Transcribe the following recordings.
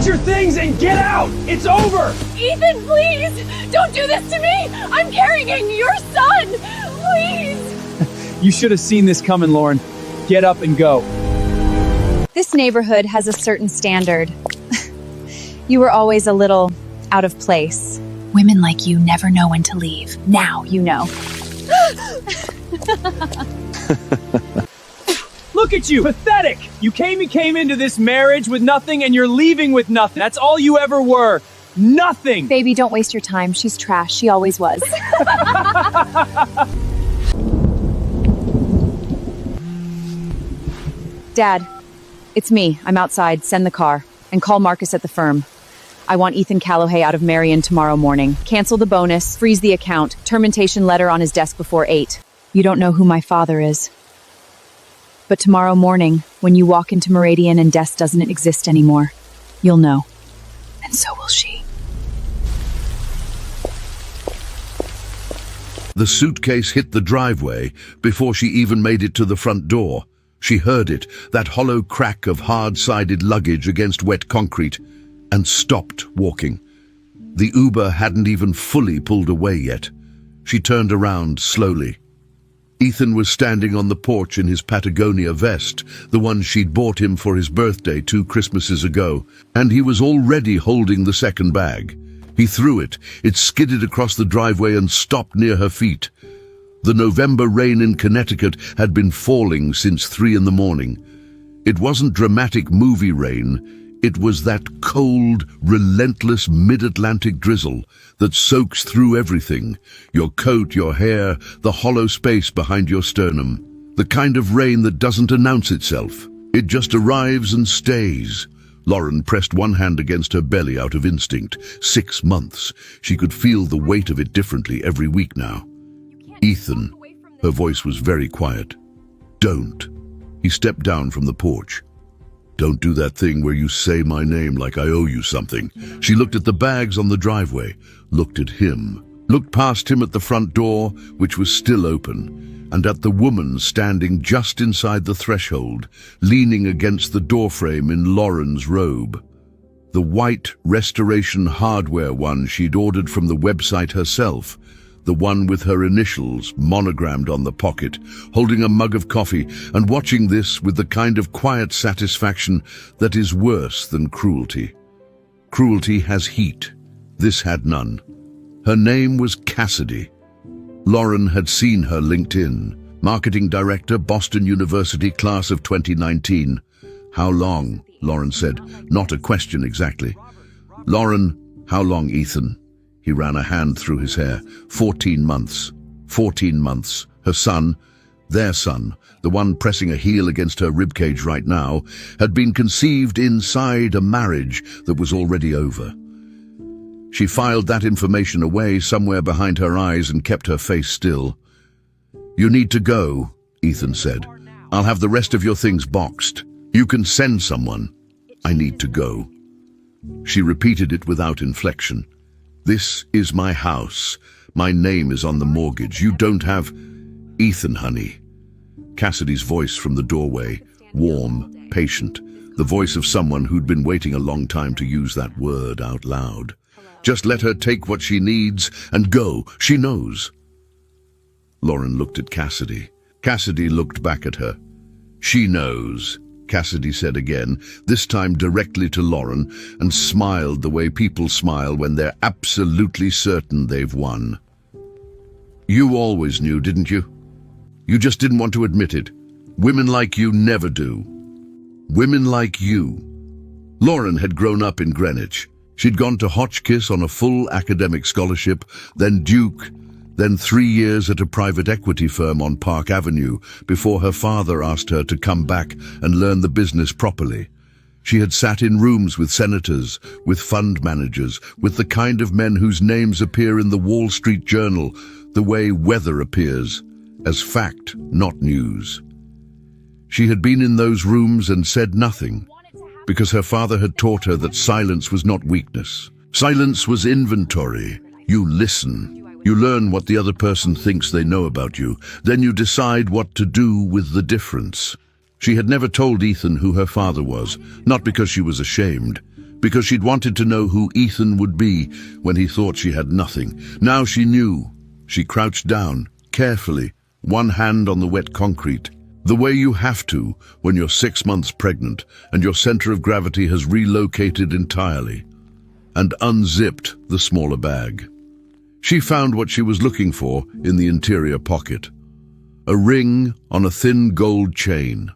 your things and get out! It's over! Ethan, please! Don't do this to me! I'm carrying your son! Please! You should have seen this coming, Lauren. Get up and go. This neighborhood has a certain standard. You were always a little out of place. Women like you never know when to leave. Now you know. Look at you, pathetic! You came into this marriage with nothing and you're leaving with nothing. That's all you ever were. Nothing! Baby, don't waste your time. She's trash. She always was. Dad, it's me. I'm outside. Send the car. And call Marcus at the firm. I want Ethan Calloway out of Marion tomorrow morning. Cancel the bonus, freeze the account, termination letter on his desk before 8. You don't know who my father is. But tomorrow morning, when you walk into Meridian and Des doesn't exist anymore, you'll know. And so will she. The suitcase hit the driveway before she even made it to the front door. She heard it, that hollow crack of hard-sided luggage against wet concrete, and stopped walking. The Uber hadn't even fully pulled away yet. She turned around slowly. Ethan was standing on the porch in his Patagonia vest, the one she'd bought him for his birthday 2 Christmases ago, and he was already holding the second bag. He threw it. It skidded across the driveway and stopped near her feet. The November rain in Connecticut had been falling since 3 in the morning. It wasn't dramatic movie rain. It was that cold, relentless mid-Atlantic drizzle that soaks through everything, your coat, your hair, the hollow space behind your sternum. The kind of rain that doesn't announce itself. It just arrives and stays. Lauren pressed one hand against her belly out of instinct. 6 months. She could feel the weight of it differently every week now. Ethan, her voice was very quiet. Don't. He stepped down from the porch. Don't do that thing where you say my name like I owe you something. She looked at the bags on the driveway, looked at him, looked past him at the front door, which was still open, and at the woman standing just inside the threshold, leaning against the doorframe in Lauren's robe. The white Restoration Hardware one she'd ordered from the website herself, the one with her initials monogrammed on the pocket, holding a mug of coffee and watching this with the kind of quiet satisfaction that is worse than cruelty. Cruelty has heat. This had none. Her name was Cassidy. Lauren had seen her LinkedIn. Marketing Director, Boston University, class of 2019. How long? Lauren said. Not a question exactly. Lauren, how long, Ethan? He ran a hand through his hair. 14 months. 14 months. Her son, their son, the one pressing a heel against her ribcage right now, had been conceived inside a marriage that was already over. She filed that information away somewhere behind her eyes and kept her face still. You need to go, Ethan said. I'll have the rest of your things boxed. You can send someone. I need to go. She repeated it without inflection. This is my house. My name is on the mortgage. You don't have... Ethan, honey. Cassidy's voice from the doorway, warm, patient, the voice of someone who'd been waiting a long time to use that word out loud. Just let her take what she needs and go. She knows. Lauren looked at Cassidy. Cassidy looked back at her. She knows, Cassidy said again, this time directly to Lauren, and smiled the way people smile when they're absolutely certain they've won. You always knew, didn't you? You just didn't want to admit it. Women like you never do. Women like you. Lauren had grown up in Greenwich. She'd gone to Hotchkiss on a full academic scholarship, then Duke, then 3 years at a private equity firm on Park Avenue before her father asked her to come back and learn the business properly. She had sat in rooms with senators, with fund managers, with the kind of men whose names appear in the Wall Street Journal the way weather appears, as fact, not news. She had been in those rooms and said nothing, because her father had taught her that silence was not weakness. Silence was inventory. You listen. You learn what the other person thinks they know about you. Then you decide what to do with the difference. She had never told Ethan who her father was, not because she was ashamed, because she'd wanted to know who Ethan would be when he thought she had nothing. Now she knew. She crouched down, carefully, one hand on the wet concrete, the way you have to when you're 6 months pregnant and your center of gravity has relocated entirely, and unzipped the smaller bag. She found what she was looking for in the interior pocket. A ring on a thin gold chain.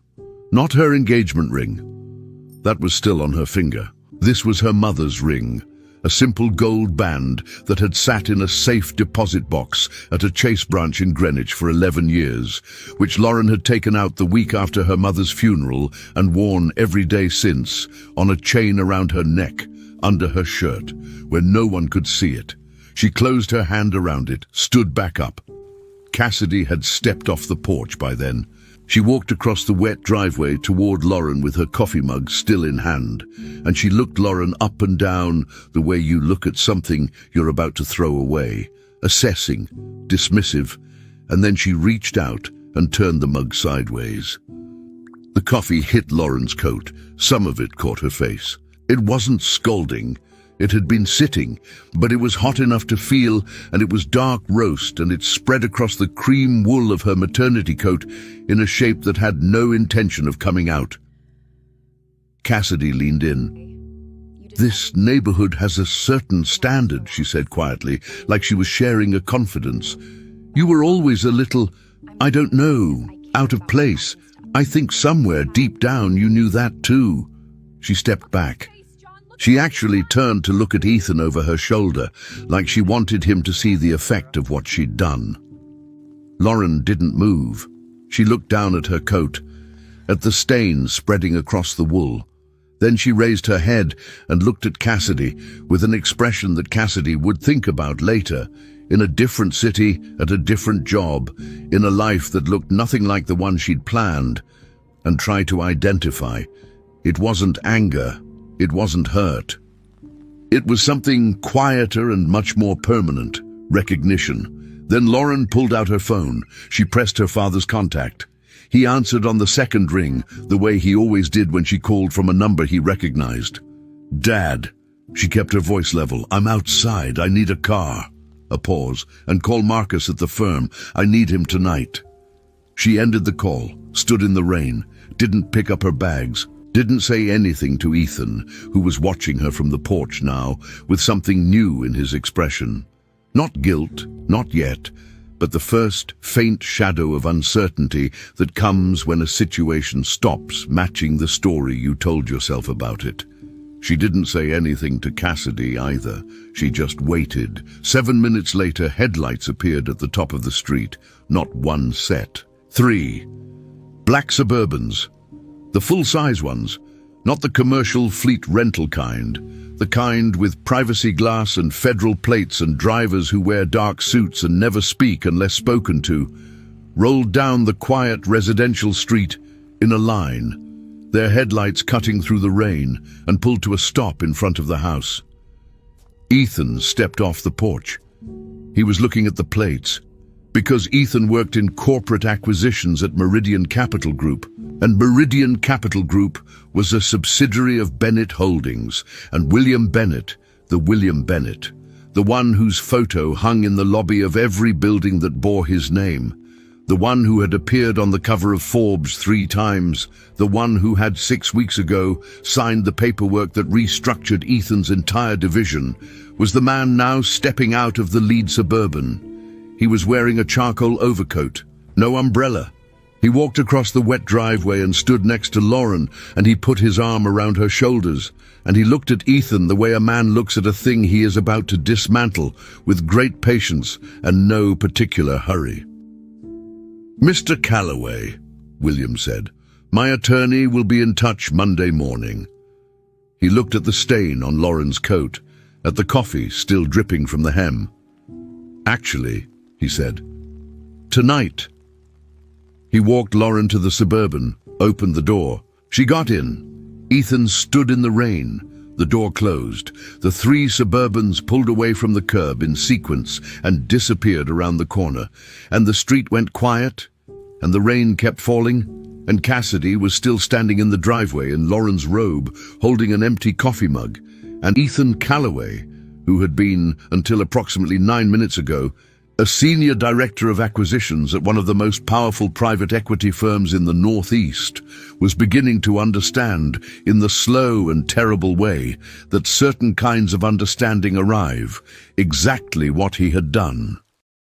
Not her engagement ring. That was still on her finger. This was her mother's ring, a simple gold band that had sat in a safe deposit box at a Chase branch in Greenwich for 11 years, which Lauren had taken out the week after her mother's funeral and worn every day since, on a chain around her neck, under her shirt, where no one could see it. She closed her hand around it, stood back up. Cassidy had stepped off the porch by then. She walked across the wet driveway toward Lauren with her coffee mug still in hand, and she looked Lauren up and down the way you look at something you're about to throw away, assessing, dismissive, and then she reached out and turned the mug sideways. The coffee hit Lauren's coat. Some of it caught her face. It wasn't scalding. It had been sitting, but it was hot enough to feel, and it was dark roast, and it spread across the cream wool of her maternity coat in a shape that had no intention of coming out. Cassidy leaned in. "This neighborhood has a certain standard," she said quietly, like she was sharing a confidence. "You were always a little, I don't know, out of place. I think somewhere deep down you knew that too." She stepped back. She actually turned to look at Ethan over her shoulder, like she wanted him to see the effect of what she'd done. Lauren didn't move. She looked down at her coat, at the stains spreading across the wool. Then she raised her head and looked at Cassidy with an expression that Cassidy would think about later, in a different city, at a different job, in a life that looked nothing like the one she'd planned, and try to identify. It wasn't anger. It wasn't hurt. It was something quieter and much more permanent, recognition. Then Lauren pulled out her phone. She pressed her father's contact. He answered on the second ring, the way he always did when she called from a number he recognized. "Dad." She kept her voice level. "I'm outside. I need a car." A pause. "And call Marcus at the firm. I need him tonight." She ended the call, stood in the rain, didn't pick up her bags, didn't say anything to Ethan, who was watching her from the porch now, with something new in his expression. Not guilt, not yet, but the first faint shadow of uncertainty that comes when a situation stops matching the story you told yourself about it. She didn't say anything to Cassidy either. She just waited. 7 minutes later, headlights appeared at the top of the street. Not one set. 3. Black Suburbans. The full-size ones, not the commercial fleet rental kind, the kind with privacy glass and federal plates and drivers who wear dark suits and never speak unless spoken to, rolled down the quiet residential street in a line, their headlights cutting through the rain, and pulled to a stop in front of the house. Ethan stepped off the porch. He was looking at the plates, because Ethan worked in corporate acquisitions at Meridian Capital Group, and Meridian Capital Group was a subsidiary of Bennett Holdings, and William Bennett, the William Bennett, the one whose photo hung in the lobby of every building that bore his name, the one who had appeared on the cover of Forbes 3 times, the one who had 6 weeks ago signed the paperwork that restructured Ethan's entire division, was the man now stepping out of the lead Suburban. He was wearing a charcoal overcoat, no umbrella. He walked across the wet driveway and stood next to Lauren, and he put his arm around her shoulders, and he looked at Ethan the way a man looks at a thing he is about to dismantle, with great patience and no particular hurry. "Mr. Calloway," William said, "my attorney will be in touch Monday morning." He looked at the stain on Lauren's coat, at the coffee still dripping from the hem. "Actually," he said, "tonight." He walked Lauren to the Suburban, opened the door. She got in. Ethan stood in the rain. The door closed. The 3 Suburbans pulled away from the curb in sequence and disappeared around the corner. And the street went quiet, and the rain kept falling, and Cassidy was still standing in the driveway in Lauren's robe, holding an empty coffee mug, And Ethan Calloway, who had been, until approximately 9 minutes ago, a senior director of acquisitions at one of the most powerful private equity firms in the Northeast, was beginning to understand, in the slow and terrible way that certain kinds of understanding arrive, exactly what he had done.